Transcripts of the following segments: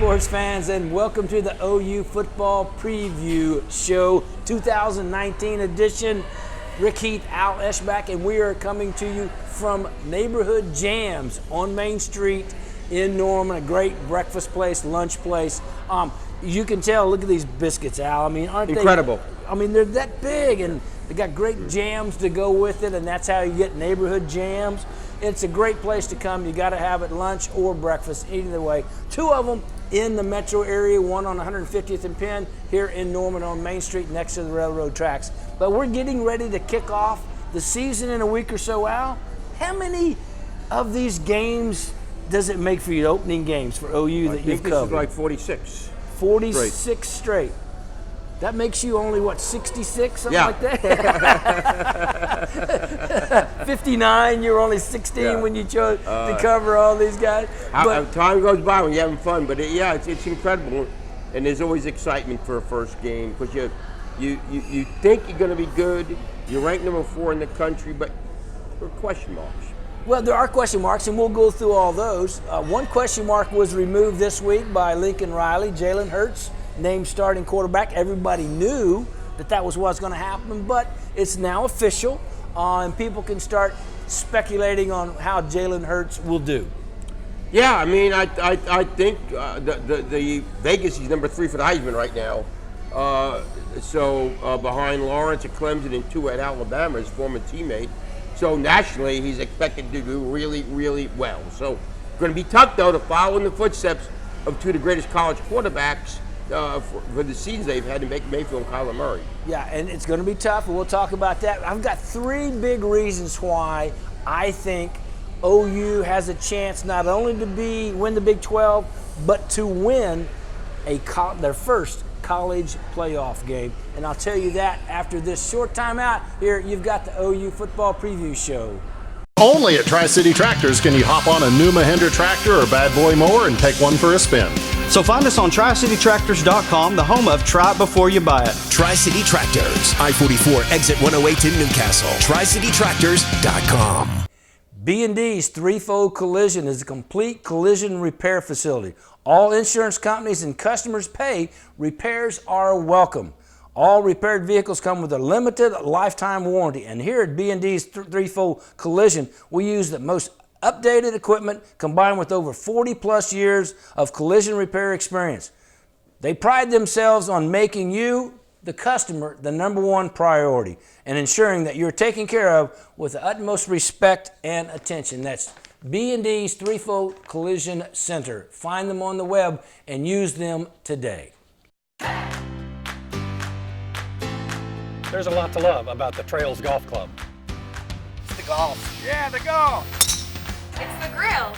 sports fans, and welcome to the OU Football Preview Show 2019 edition. Rick Heath, Al Eschbach, and we are coming to you from Neighborhood Jams on Main Street in Norman, a great breakfast place, lunch place. You can tell, look at these biscuits, Al. I mean, aren't they incredible? I mean, they're that big, and they got great jams to go with it, and that's how you get Neighborhood Jams. It's a great place to come. You got to have it lunch or breakfast, either way. Two of them in the metro area, one on 150th and Penn here in Norman on Main Street next to the railroad tracks. But we're getting ready to kick off the season in a week or so, Al. How many of these games does it make for you, opening games for OU that you've covered? I think this is like 46. 46 straight. That makes you only, what, 66, something like that? 59, you're only 16 when you chose to cover all these guys. Time goes by when you're having fun, but it's incredible. And there's always excitement for a first game because you think you're going to be good. You're ranked number 4 in the country, but there are question marks. Well, there are question marks, and we'll go through all those. One question mark was removed this week by Lincoln Riley. Jalen Hurts named starting quarterback. Everybody knew that was what's going to happen, but it's now official, and people can start speculating on how Jalen Hurts will do. Yeah, I mean, I think the Vegas, he's number 3 for the Heisman right now. Behind Lawrence at Clemson and Tua at Alabama, his former teammate. So nationally, he's expected to do really, really well. So going to be tough, though, to follow in the footsteps of two of the greatest college quarterbacks for the seasons they've had, to make Mayfield and Kyler Murray. Yeah, and it's going to be tough, and we'll talk about that. I've got 3 big reasons why I think OU has a chance not only to win the Big 12, but to win their first college playoff game. And I'll tell you that after this short time out. Here, you've got the OU Football Preview Show. Only at Tri-City Tractors can you hop on a new Mahindra tractor or Bad Boy mower and take one for a spin. So find us on TriCityTractors.com, the home of Try It Before You Buy It. Tri-City Tractors, I-44, exit 108 in Newcastle. TriCityTractors.com. B&D's Threefold Collision is a complete collision repair facility. All insurance companies and customers pay. Repairs are welcome. All repaired vehicles come with a limited lifetime warranty. And here at B&D's Threefold Collision, we use the most updated equipment combined with over 40 plus years of collision repair experience. They pride themselves on making you, the customer, the number one priority and ensuring that you're taken care of with the utmost respect and attention. That's B&D's Threefold Collision Center. Find them on the web and use them today. There's a lot to love about the Trails Golf Club. It's the golf. Yeah, the golf. It's the grill.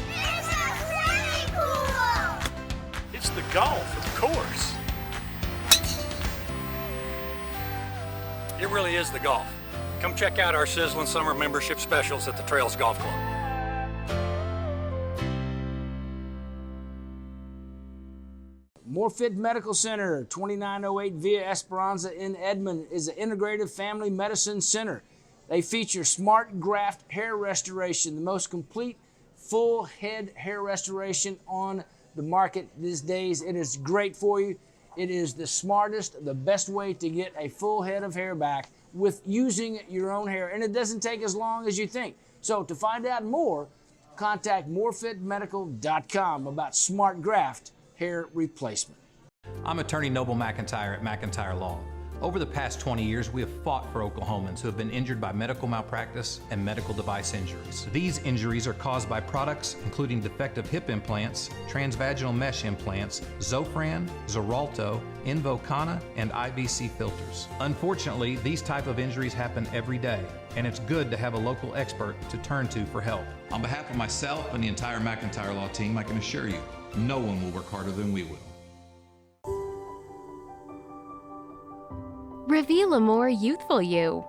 It's a swimming pool. It's the golf, of course. It really is the golf. Come check out our sizzling summer membership specials at the Trails Golf Club. Morfit Medical Center, 2908 Via Esperanza in Edmond, is an integrative family medicine center. They feature Smart Graft hair restoration, the most complete full head hair restoration on the market these days. It is great for you. It is the smartest, the best way to get a full head of hair back with using your own hair, and it doesn't take as long as you think. So to find out more, contact morfitmedical.com about Smart Graft hair replacement. I'm attorney Noble McIntyre at McIntyre Law. Over the past 20 years, we have fought for Oklahomans who have been injured by medical malpractice and medical device injuries. These injuries are caused by products including defective hip implants, transvaginal mesh implants, Zofran, Xarelto, Invokana, and IBC filters. Unfortunately, these type of injuries happen every day, and it's good to have a local expert to turn to for help. On behalf of myself and the entire McIntyre Law team, I can assure you, no one will work harder than we will. Reveal a more youthful you.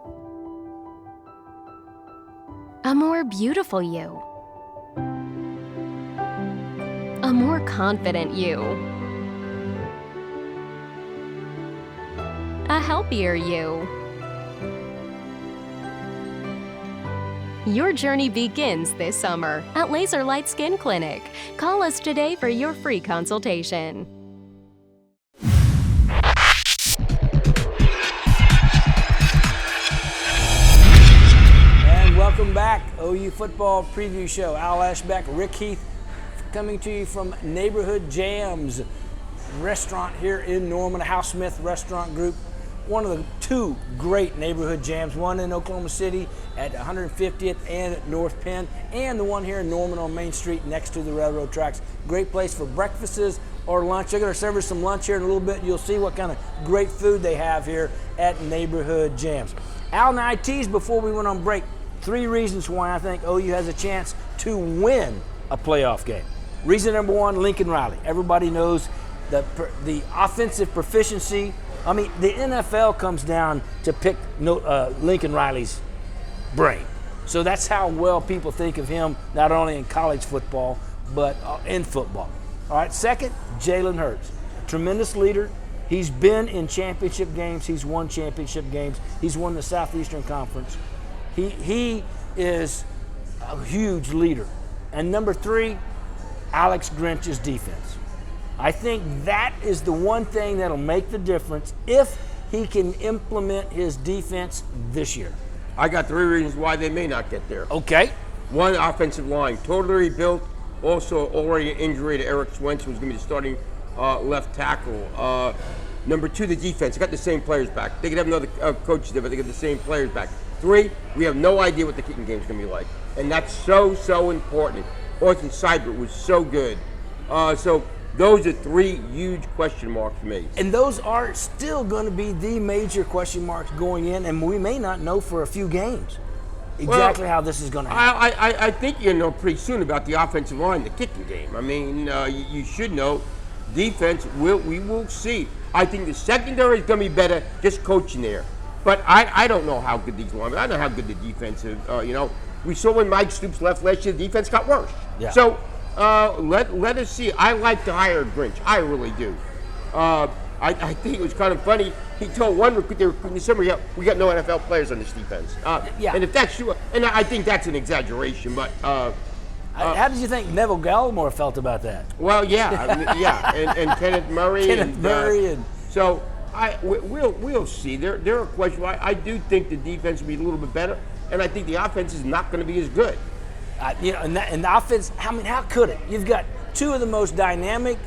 A more beautiful you. A more confident you. A healthier you. Your journey begins this summer at Laser Light Skin Clinic. Call us today for your free consultation. And welcome back, OU Football Preview Show. Al Ashbeck, Rick Heath, coming to you from Neighborhood Jams restaurant here in Norman, House Smith Restaurant Group. One of the two great neighborhood jams, one in Oklahoma City at 150th and at North Penn, and the one here in Norman on Main Street next to the railroad tracks. Great place for breakfasts or lunch. They're going to serve us some lunch here in a little bit. You'll see what kind of great food they have here at Neighborhood Jams. Al and I teased before we went on break 3 reasons why I think OU has a chance to win a playoff game. Reason number 1, Lincoln Riley. Everybody knows the offensive proficiency. I mean, the NFL comes down to pick Lincoln Riley's brain. So that's how well people think of him, not only in college football, but in football. All right, second, Jalen Hurts. Tremendous leader. He's been in championship games. He's won championship games. He's won the Southeastern Conference. He is a huge leader. And number 3, Alex Grinch's defense. I think that is the one thing that'll make the difference if he can implement his defense this year. I got 3 reasons why they may not get there. Okay. 1, offensive line, totally rebuilt. Also, already an injury to Eric Swenson, who's going to be the starting left tackle. Number 2, the defense. They got the same players back. They could have another coach there, but they got the same players back. 3, we have no idea what the kicking game is going to be like. And that's so important. Austin Seibert was so good. So those are 3 huge question marks for me. And those are still going to be the major question marks going in, and we may not know for a few games exactly how this is going to happen. I think you know pretty soon about the offensive line, the kicking game. I mean, you should know. Defense, we will see. I think the secondary is going to be better, just coaching there. But I don't know how good these linemen. I don't know how good the defense is. We saw when Mike Stoops left last year, the defense got worse. Yeah. So let us see. I like to hire Grinch. I really do. I think it was kind of funny. He told one recruit they were recruiting this summer, we got no NFL players on this defense. And if that's true, and I think that's an exaggeration, but. How did you think Neville Gallimore felt about that? Well, and Kenneth Murray. So we'll see. There are questions. I do think the defense will be a little bit better, and I think the offense is not going to be as good. And the offense, I mean, how could it? You've got 2 of the most dynamic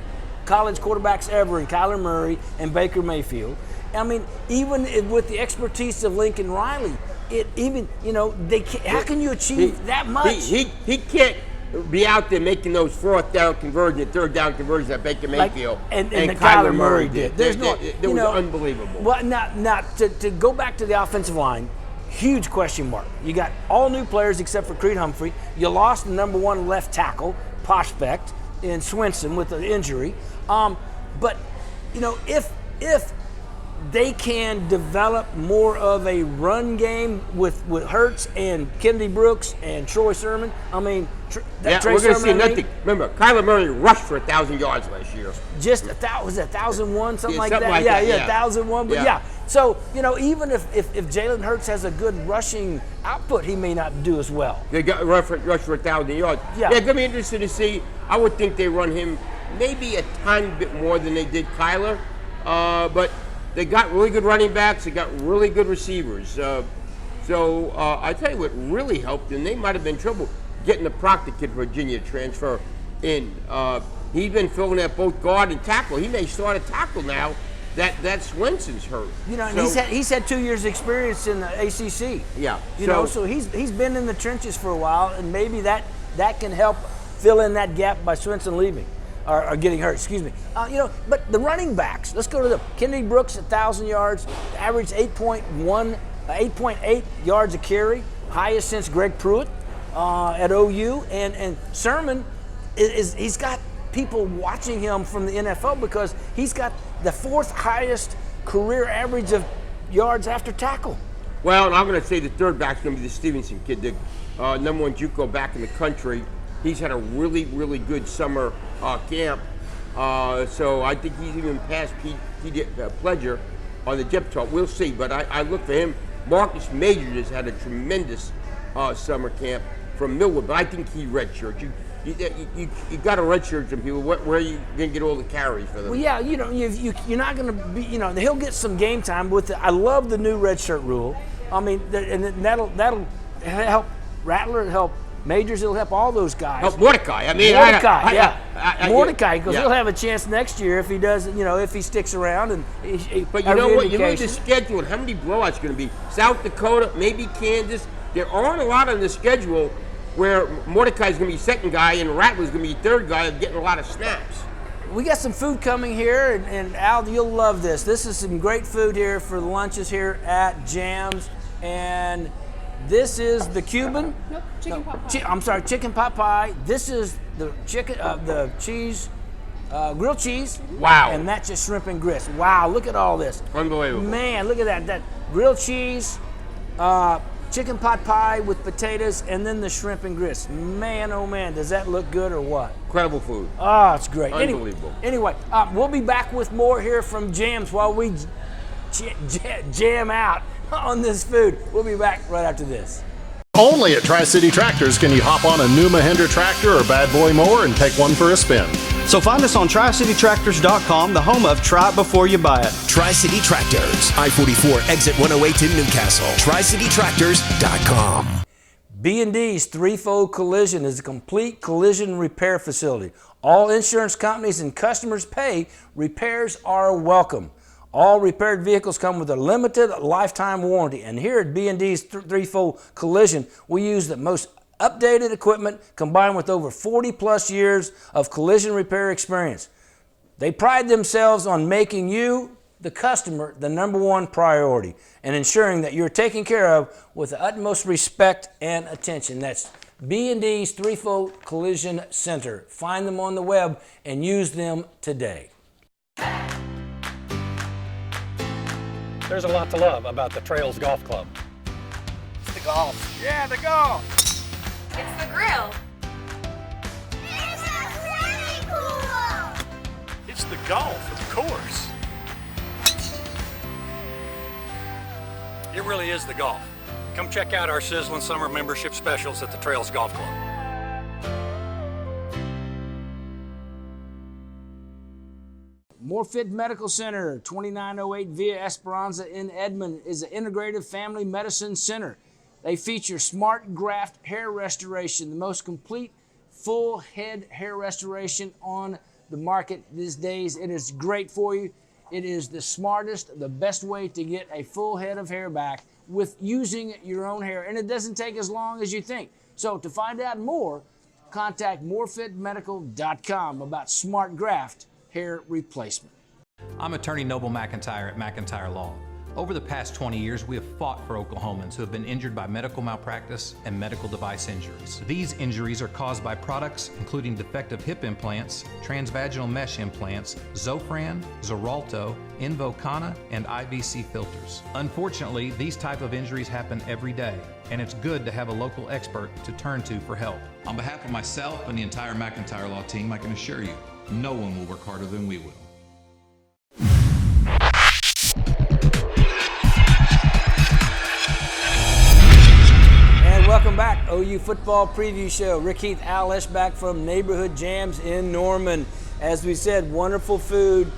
college quarterbacks ever in Kyler Murray and Baker Mayfield. I mean, even with the expertise of Lincoln Riley, how can you achieve that much? He can't be out there making those 4th down conversions, 3rd down conversions that Baker Mayfield and Kyler Murray did. It was unbelievable. Well, now to go back to the offensive line, huge question mark. You got all new players except for Creed Humphrey. You lost the number 1 left tackle prospect in Swenson with an injury. But if they can develop more of a run game with Hurts and Kennedy Brooks and Troy Sermon. I mean, we're going to see nothing. Remember, Kyler Murray rushed for 1,000 yards last year. Just was it 1,001, something like that? Like that. 1,001. But so even if Jalen Hurts has a good rushing output, he may not do as well. They got rush for 1,000 yards. Yeah, going to be interested to see. I would think they run him maybe a tiny bit more than they did Kyler, but. They got really good running backs. They got really good receivers. So I tell you what really helped, and they might have been in trouble getting the Proctor kid, Virginia, transfer in. He's been filling out both guard and tackle. He may start a tackle now that Swenson's hurt. He's had 2 years experience in the ACC. Yeah. So he's been in the trenches for a while, and maybe that can help fill in that gap by Swenson leaving. Or getting hurt, excuse me. But the running backs, let's go to them. Kennedy Brooks, 1,000 yards, averaged 8.8 yards a carry, highest since Greg Pruitt at OU. And Sermon, he's got people watching him from the NFL because he's got the 4th highest career average of yards after tackle. Well, and I'm going to say the 3rd back's going to be the Stevenson kid, the number 1 JUCO back in the country. He's had a really, really good summer camp. So I think he's even passed Pete Pledger on the depth chart. We'll see. But I look for him. Marcus Majors has had a tremendous summer camp from Millwood, but I think he redshirts. You got to redshirt some people. Where are you going to get all the carries for them? Well, yeah, you're not going to be, he'll get some game time with it. I love the new redshirt rule. I mean, and that'll help Rattler, it'll help Majors, it'll help all those guys. Help Mordecai. I mean, Mordecai, because he'll have a chance next year if he does, if he sticks around. And but you know what? You look at the schedule and how many blowouts are going to be. South Dakota, maybe Kansas. There aren't a lot on the schedule where Mordecai's going to be second guy and Rattler's going to be third guy getting a lot of snaps. We got some food coming here, and Al, you'll love this. This is some great food here for the lunches here at Jams, and this is the Cuban. Nope, chicken pot pie. I'm sorry, chicken pot pie. This is the chicken, the cheese, grilled cheese. Wow. And that's just shrimp and grits. Wow, look at all this. Unbelievable. Man, look at that. That grilled cheese, chicken pot pie with potatoes, and then the shrimp and grits. Man, oh man, does that look good or what? Incredible food. Oh, it's great. Unbelievable. Anyway, we'll be back with more here from Jams while we jam out on this food. We'll be back right after this. Only at Tri-City Tractors can you hop on a new Mahindra tractor or Bad Boy mower and take one for a spin. So find us on TriCityTractors.com, the home of Try It Before You Buy It. Tri-City Tractors, I-44, exit 108 in Newcastle. TriCityTractors.com. B&D's Threefold Collision is a complete collision repair facility. All insurance companies and customers pay. Repairs are welcome. All repaired vehicles come with a limited lifetime warranty. And here at B&D's Threefold Collision, we use the most updated equipment combined with over 40 plus years of collision repair experience. They pride themselves on making you, the customer, the number one priority and ensuring that you're taken care of with the utmost respect and attention. That's B&D's Threefold Collision Center. Find them on the web and use them today. There's a lot to love about the Trails Golf Club. It's the golf. Yeah, the golf. It's the grill. It's a swimming pool. It's the golf, of course. It really is the golf. Come check out our sizzling summer membership specials at the Trails Golf Club. Morfit Medical Center, 2908 Via Esperanza in Edmond, is an integrative family medicine center. They feature Smart Graft hair restoration, the most complete full head hair restoration on the market these days. It is great for you. It is the smartest, the best way to get a full head of hair back with using your own hair, and it doesn't take as long as you think. So to find out more, contact morfitmedical.com about Smart Graft hair replacement. I'm attorney Noble McIntyre at McIntyre Law. Over the past 20 years, we have fought for Oklahomans who have been injured by medical malpractice and medical device injuries. These injuries are caused by products including defective hip implants, transvaginal mesh implants, Zofran, Xarelto, Invokana, and IVC filters. Unfortunately, these type of injuries happen every day, and it's good to have a local expert to turn to for help. On behalf of myself and the entire McIntyre Law team, I can assure you, no one will work harder than we will. And welcome back, OU Football Preview Show. Rick Heath, Al Esch back from Neighborhood Jams in Norman. As we said, wonderful food,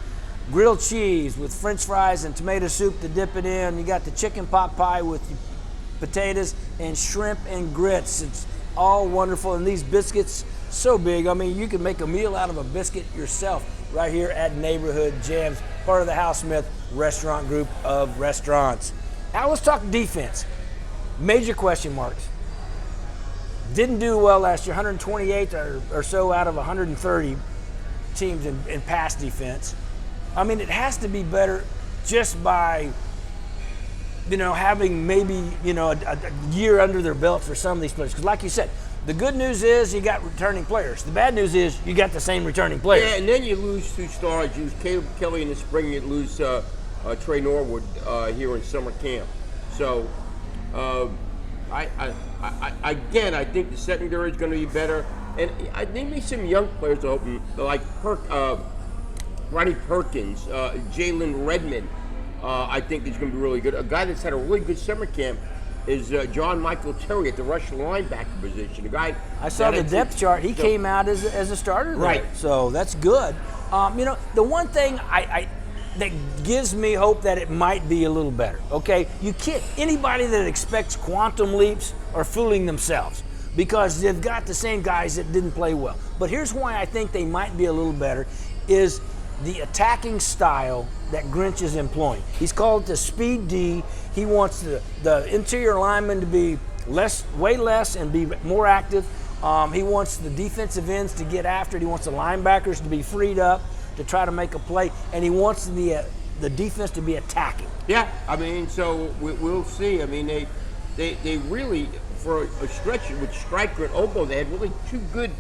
grilled cheese with french fries and tomato soup to dip it in. You got the chicken pot pie with potatoes and shrimp and grits. It's all wonderful, and these biscuits, so big. I mean, you can make a meal out of a biscuit yourself right here at Neighborhood Jams, part of the Hal Smith Restaurant Group of restaurants. Now let's talk defense. Major question marks. Didn't do well last year, 128th or so out of 130 teams in pass defense. I mean, it has to be better just by, having maybe, a year under their belt for some of these players. Because like you said, the good news is you got returning players. The bad news is you got the same returning players. Yeah, and then you lose two stars. You lose Caleb Kelly in the spring. You lose Trey Norwood here in summer camp. So, I think the secondary is going to be better. And I think maybe some young players open, like Ronnie Perkins, Jalen Redmond. I think is going to be really good. A guy that's had a really good summer camp is John Michael Terry at the rush linebacker position. The guy. I saw the depth chart. He came out as a starter there. Right. So that's good. The one thing that gives me hope that it might be a little better. Okay, you can't. Anybody that expects quantum leaps are fooling themselves because they've got the same guys that didn't play well. But here's why I think they might be a little better: is the attacking style that Grinch is employing. He's called it the speed D. He wants the interior linemen to be way less and be more active. He wants the defensive ends to get after it. He wants the linebackers to be freed up to try to make a play, and he wants the defense to be attacking. Yeah, I mean, so we'll see. I mean, they really, for a stretch with Stryker and Oboe, they had really two good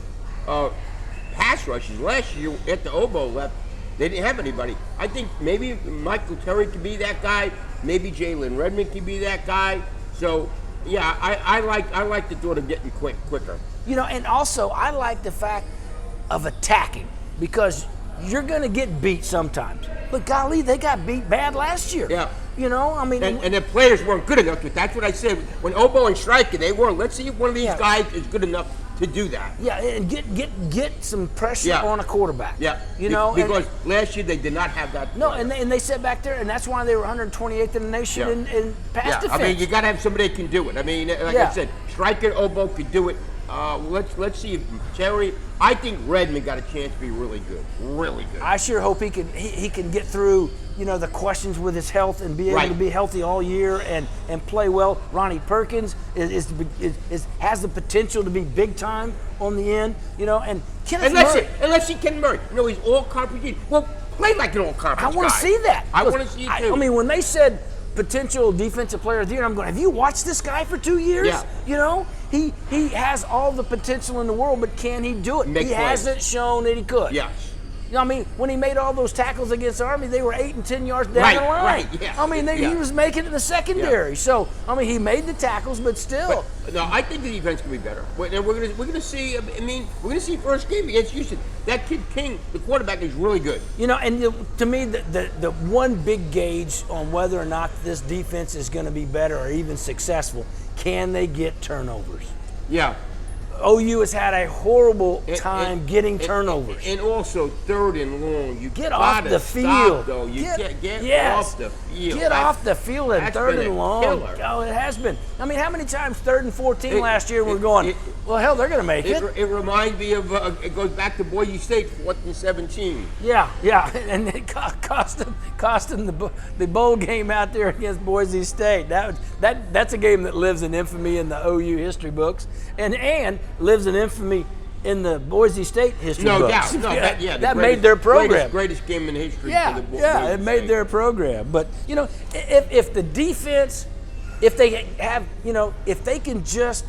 pass rushes. Last year at the Oboe left, they didn't have anybody. I think maybe Michael Terry could be that guy. Maybe Jalen Redmond could be that guy. So, yeah, I like the thought of getting quicker. And also I like the fact of attacking because you're going to get beat sometimes. But golly, they got beat bad last year. Yeah. And the players weren't good enough. That's what I said. When Oboe and Stryker, they weren't. Let's see if one of these guys is good enough to do that. Yeah, and get some pressure on a quarterback. Yeah. Because last year they did not have that. No, and they sat back there, and that's why they were 128th in the nation in pass defense. I mean, you got to have somebody that can do it. I mean, like I said, Stryker and Oboe could do it. Let's see if Terry. I think Redmond got a chance to be really good. Really good. I sure hope he can get through the questions with his health and be able to be healthy all year and play well. Ronnie Perkins has the potential to be big time on the end. And Kenneth Murray. And let's see Ken Murray. He's all conference. Well, play like an all conference guy. I want to see that. I want to see it too. I mean, when they said potential defensive player of the year, I'm going, have you watched this guy for 2 years? Yeah. He has all the potential in the world, but can he do it? He hasn't shown that he could. Yes. I mean, when he made all those tackles against Army, they were 8 and 10 yards down the line. Right, yeah. I mean, he was making it in the secondary. Yeah. So, I mean, he made the tackles, but still. But, no, I think the defense can be better. We're gonna see. I mean, we're gonna see first game against Houston. That kid King, the quarterback, is really good. And to me, the one big gauge on whether or not this defense is going to be better or even successful, can they get turnovers? Yeah. OU has had a horrible time getting turnovers. And also third and long. You get off the field. Though. Get off the field. Get off the field at third and long. Killer. Oh, it has been. I mean, how many times 3rd and 14 last year we're going, well, hell, they're going to make it. It reminds me of, it goes back to Boise State, 4th and 17. Yeah. And it cost them the bowl game out there against Boise State. That's a game that lives in infamy in the OU history books. And lives in infamy in the Boise State history books. No doubt. That made their program. Greatest game in history. Yeah, it made their program. But, if the defense, if they can just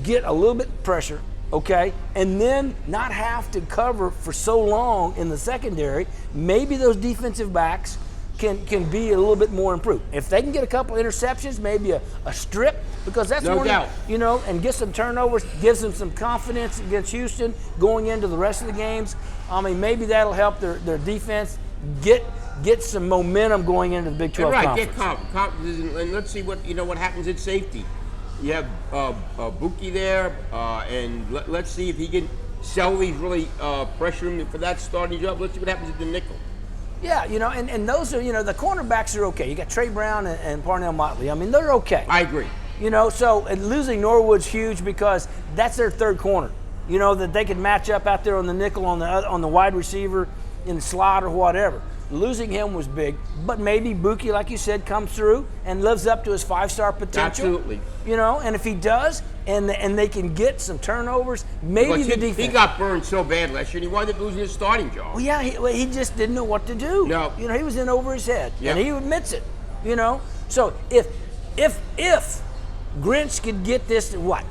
get a little bit of pressure, okay, and then not have to cover for so long in the secondary, maybe those defensive backs can be a little bit more improved. If they can get a couple interceptions, maybe a strip, because that's no doubt. And get some turnovers, gives them some confidence against Houston going into the rest of the games. I mean, maybe that'll help their defense get some momentum going into the Big 12 conference. Get confidence, and let's see what happens at safety. You have Buki there, and let's see if he can sell these really pressure him for that starting job. Let's see what happens at the nickel. Yeah, and those are, the cornerbacks are okay. You got Trey Brown and Parnell Motley. I mean, they're okay. I agree. So losing Norwood's huge because that's their third corner. That they could match up out there on the nickel on the wide receiver in the slot or whatever. Losing him was big, but maybe Buki, like you said, comes through and lives up to his 5-star potential. Absolutely. And if he does, and they can get some turnovers, maybe the defense. He got burned so bad last year, and he wound up losing his starting job. Well, yeah, he just didn't know what to do. No. He was in over his head, yep. and he admits it. So if Grinch could get this to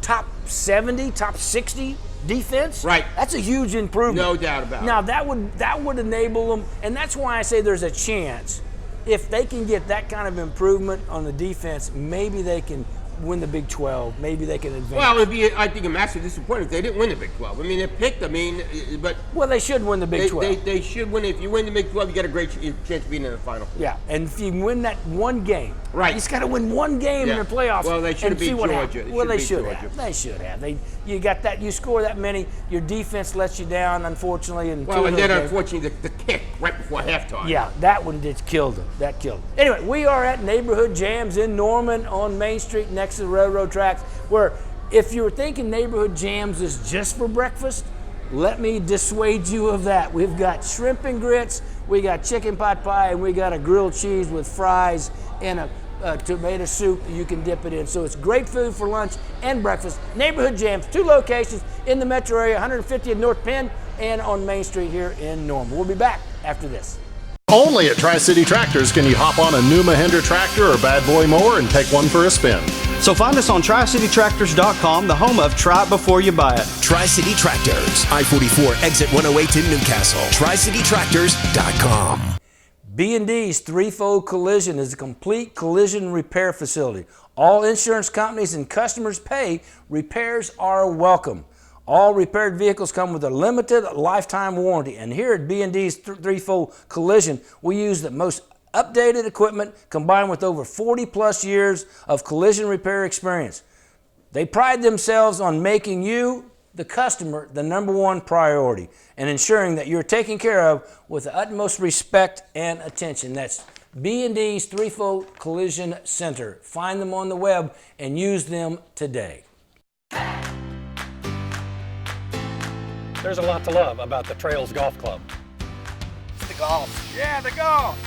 top 70, top 60 defense, right? That's a huge improvement. No doubt about it. Now that would enable them, and that's why I say there's a chance if they can get that kind of improvement on the defense, maybe they can win the Big 12, maybe they can advance. Well, it'd be, I think, a massive disappointment if they didn't win the Big 12. I mean, they're picked. I mean, but well, they should win the Big 12. They should win. If you win the Big 12, you got a great chance of being in the Final Four. Yeah, and if you win that one game, right? You just got to win one game in the playoffs. Well, they should have beat Georgia. Well, they should have. They should have. You got that. You score that many. Your defense lets you down, unfortunately. And then unfortunately, the kick right before halftime. Yeah, that one just killed them. That killed them. Anyway, we are at Neighborhood Jams in Norman on Main Street next to the railroad tracks, where if you were thinking Neighborhood Jams is just for breakfast, let me dissuade you of that. We've got shrimp and grits, we got chicken pot pie, and we got a grilled cheese with fries and a tomato soup you can dip it in. So it's great food for lunch and breakfast. Neighborhood Jams, 2 locations in the metro area, 150th North Penn and on Main Street here in Norman. We'll be back after this. Only at Tri-City Tractors can you hop on a new Mahindra tractor or Bad Boy mower and take one for a spin. So find us on TriCityTractors.com, the home of Try It Before You Buy It. Tri-City Tractors, I-44, exit 108 in Newcastle. TriCityTractors.com. B&D's Threefold Collision is a complete collision repair facility. All insurance companies and customers pay. Repairs are welcome. All repaired vehicles come with a limited lifetime warranty. And here at B&D's Threefold Collision, we use the most updated equipment combined with over 40 plus years of collision repair experience. They pride themselves on making you, the customer, the #1 priority and ensuring that you're taken care of with the utmost respect and attention. That's B&D's Threefold Collision Center. Find them on the web and use them today. There's a lot to love about the Trails Golf Club. It's the golf. Yeah, the golf.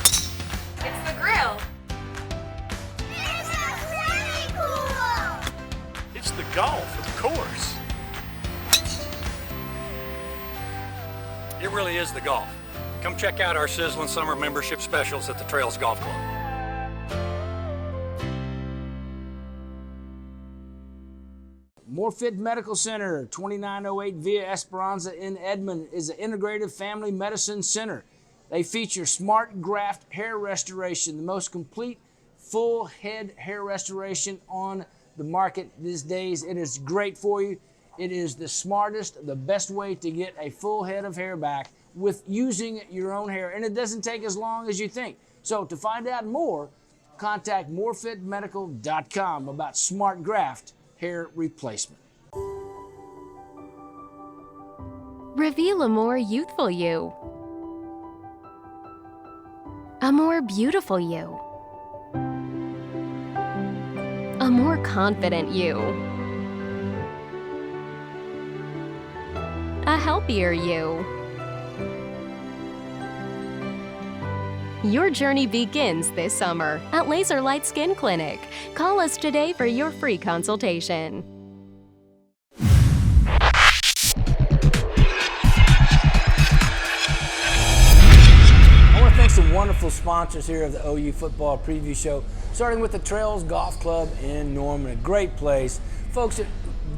It's the grill. It's a swimming pool. It's the golf, of course. It really is the golf. Come check out our sizzling summer membership specials at the Trails Golf Club. Morfit Medical Center, 2908 Via Esperanza in Edmond, is an integrative family medicine center. They feature smart graft hair restoration, the most complete full head hair restoration on the market these days. It is great for you. It is the smartest, the best way to get a full head of hair back with using your own hair, and it doesn't take as long as you think. So to find out more, contact morfitmedical.com about smart graft hair replacement. Reveal a more youthful you. A more beautiful you. A more confident you. A healthier you. Your journey begins this summer at Laser Light Skin Clinic. Call us today for your free consultation. I want to thank some wonderful sponsors here of the OU Football Preview Show, starting with the Trails Golf Club in Norman, a great place. Folks,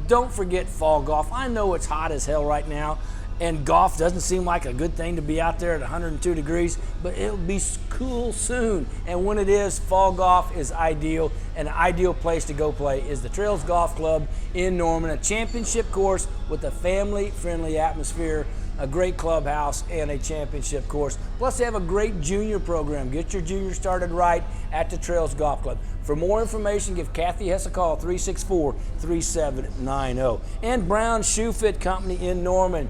don't forget fall golf. I know it's hot as hell right now, and golf doesn't seem like a good thing to be out there at 102 degrees, but it'll be cool soon. And when it is, fall golf is ideal, and an ideal place to go play is the Trails Golf Club in Norman, a championship course with a family-friendly atmosphere, a great clubhouse, and a championship course. Plus, they have a great junior program. Get your junior started right at the Trails Golf Club. For more information, give Kathy Hess a call, 364-3790. And Brown Shoe Fit Company in Norman.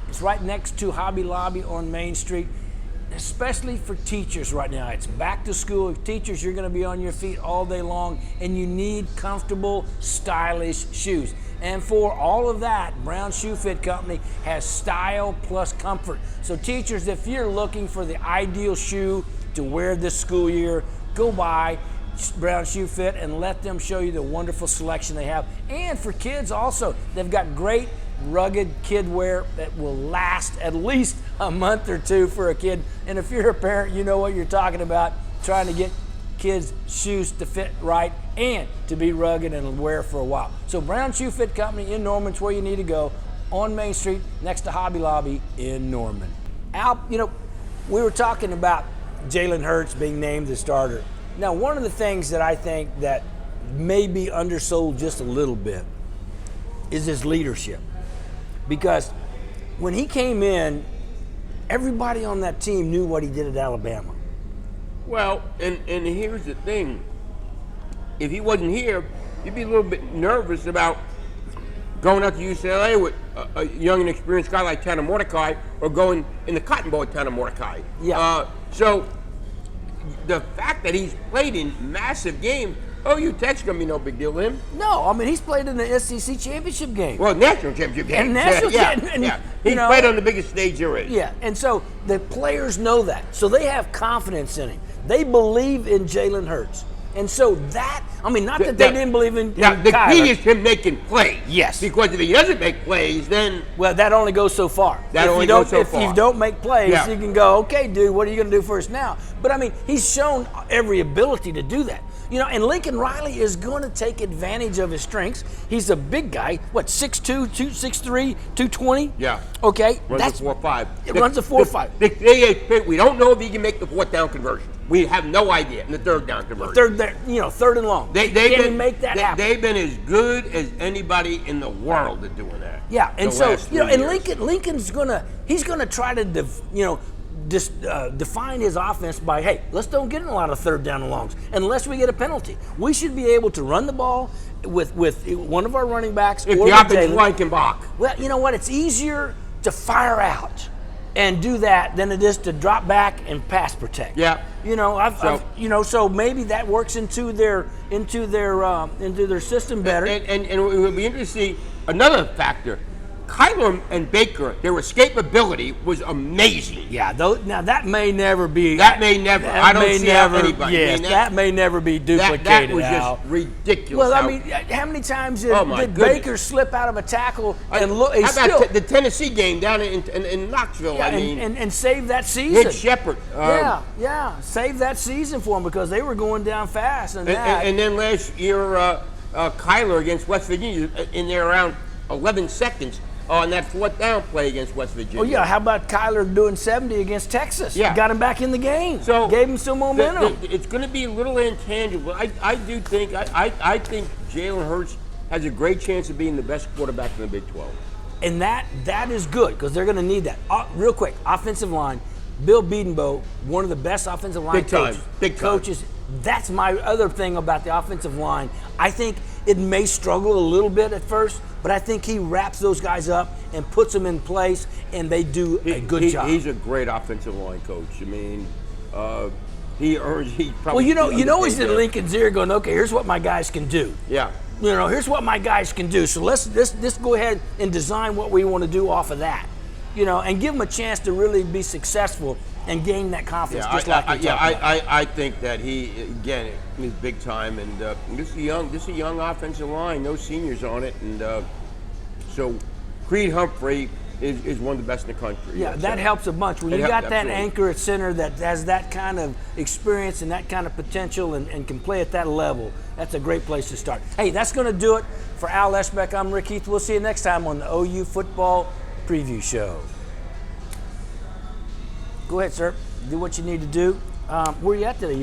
It's right next to Hobby Lobby on Main Street, especially for teachers right now. It's back to school. Teachers, you're going to be on your feet all day long, and you need comfortable, stylish shoes. And for all of that, Brown Shoe Fit Company has style plus comfort. So teachers, if you're looking for the ideal shoe to wear this school year, go by Brown Shoe Fit and let them show you the wonderful selection they have. And for kids also, they've got great rugged kid wear that will last at least a month or two for a kid. And if you're a parent, you know what you're talking about, trying to get kids' shoes to fit right and to be rugged and wear for a while. So Brown Shoe Fit Company in Norman's where you need to go, on Main Street next to Hobby Lobby in Norman. Al, you know, we were talking about Jalen Hurts being named the starter. Now, one of the things that I think that may be undersold just a little bit is his leadership. Because when he came in, everybody on that team knew what he did at Alabama. Well, and here's the thing. If he wasn't here, you'd be a little bit nervous about going out to UCLA with a young and experienced guy like Tanner Mordecai, or going in the Cotton Bowl with Tanner Mordecai. Yeah. So the fact that he's played in massive games, OU Tech's going to be no big deal to him. No, I mean, he's played in the SEC championship game. Well, national championship game. And national yeah, championship. yeah. He's played on the biggest stage there is. Yeah, and so the players know that. So they have confidence in him. They believe in Jalen Hurts. And so that, I mean, not that they didn't believe in the Kyler. key is him making plays. Yes. Because if he doesn't make plays, then... Well, that only goes so far. That only goes so far. If you don't make plays, Yeah. you can go, okay, dude, what are you going to do for us now? But, I mean, he's shown every ability to do that. You know, and Lincoln Riley is going to take advantage of his strengths. He's a big guy. What, 6'2", 6'3", 220? Yeah. Okay. Runs a 4.5. It runs a 4.5. We don't know if he can make the fourth down conversion. We have no idea in the third down conversion. Third and long. Can he make that happen? They've been as good as anybody in the world at doing that. Yeah, and the so last 3 and years. Lincoln's gonna try to define his offense by, hey, let's don't get in a lot of third down and longs unless we get a penalty. We should be able to run the ball with one of our running backs. If or the with offensive Jalen. line can block. Well, you know what? It's easier to fire out and do that than it is to drop back and pass protect. Yeah. You know, so maybe that works into their system better. And it would be interesting to see another factor. Kyler and Baker, their escapability was amazing. Yeah, now that may never be. That may never. I don't see how anybody. Yes, that may never be duplicated. That was Al. just ridiculous. Well, I mean, how many times did Baker slip out of a tackle and look? How about the Tennessee game down in Knoxville? Yeah, I mean, and save that season. Hit Shepard. Save that season for him because they were going down fast. And then last year, Kyler against West Virginia in there around 11 seconds. On that fourth down play against West Virginia. Oh, yeah. How about Kyler doing 70 against Texas? Yeah. Got him back in the game. So gave him some momentum. It's going to be a little intangible. I do think, I think Jalen Hurts has a great chance of being the best quarterback in the Big 12. And that is good because they're going to need that. Real quick, offensive line. Bill Bedenbaugh, one of the best offensive line coaches. That's my other thing about the offensive line. I think it may struggle a little bit at first, but I think he wraps those guys up and puts them in place, and they do a good job. He's a great offensive line coach. I mean, he probably. Well, you know he's in Lincoln's ear going, okay, here's what my guys can do. Yeah. You know, here's what my guys can do. So let's go ahead and design what we want to do off of that. You know, and give them a chance to really be successful and gain that confidence. I think that he again is big time, and this is a young offensive line, no seniors on it, and so Creed Humphrey is one of the best in the country. Yeah, that helps a bunch. When you got that anchor at center that has that kind of experience and that kind of potential and can play at that level, that's a great place to start. Hey, that's going to do it for Al Eschbeck. I'm Rick Heath. We'll see you next time on the OU Football Preview Show. Go ahead, sir. Do what you need to do. Where are you at today?